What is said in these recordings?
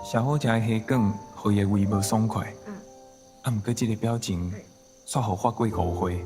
小好食的虾卷，互伊的胃无爽快。啊，毋过即个表情，煞互发过误会。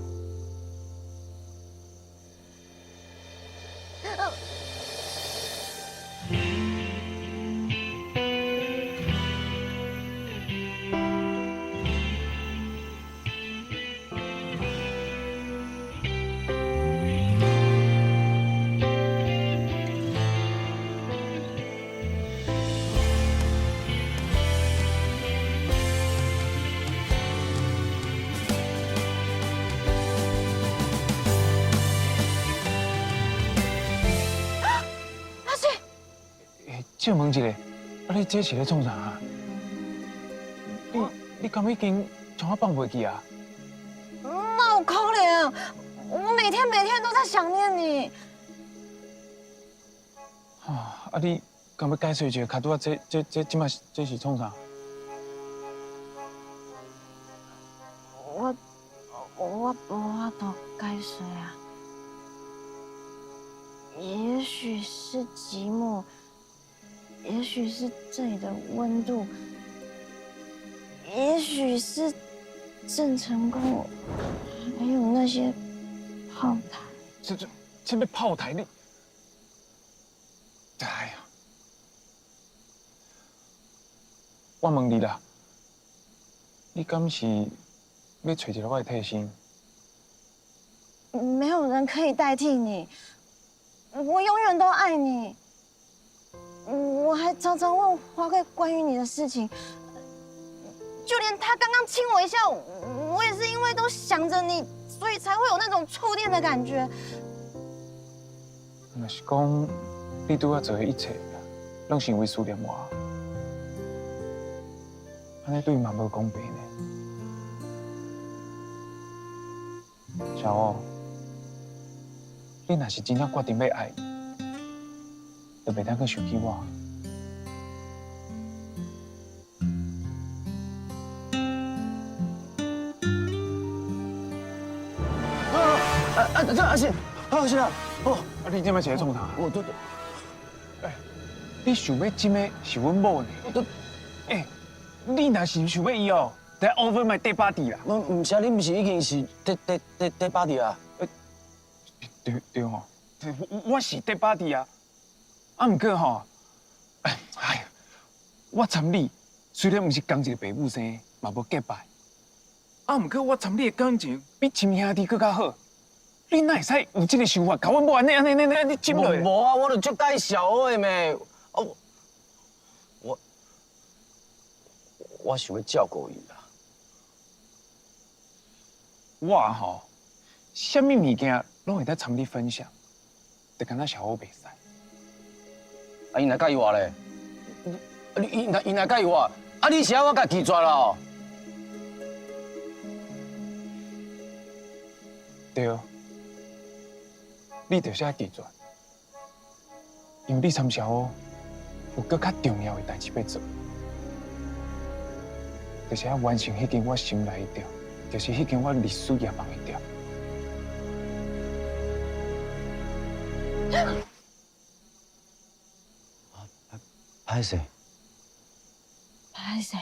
借问一下，你这是咧创啥啊？你敢已经将我放回去啊？那有可能，我每天都在想念你。你敢要解释一下，卡拄啊，即摆这是创啥？我无法度解释啊。也许是寂寞。也许是这里的温度，也许是郑成功，还有那些炮台。这边炮台你，哎呀！我问你啦，你敢是要找一个我的替身？没有人可以代替你，我永远都爱你。我还常常问华贵关于你的事情，就连他刚刚亲我一下，我也是因为都想着你，所以才会有那种触电的感觉。若是讲你对我做的一切，拢是因为思念我，安尼对伊嘛无公平呢。小欧，你若是真正决定要爱，就袂当去想起我。阿信，阿信啊！你这摆是在创啥？我都，你想要真的是阮某呢？你若是想要伊哦，得 over my dead body 啦。唔是啊，你唔是已經是第八啲啊？对吼，我是 dead body 啊。毋过吼，哎呀，我参你虽然唔是同一个爸母生，嘛无结拜。毋过我参你的感情比亲兄弟更较好。你哪会使有这个想法，甲阮某安尼接落？无啊，我就足介绍的咩？我想要照顾伊啦。我吼，什么物件拢会当参你分享，就敢若小欧袂使。啊，伊若介意我咧？伊若介意我，啊，你是要我甲拒绝咯？对。你就是要拒绝，因为你参小欧有更较重要的代志要做，就是要完成迄件我心内的条，就是迄件我历史也忘的条。歹势，拍谁？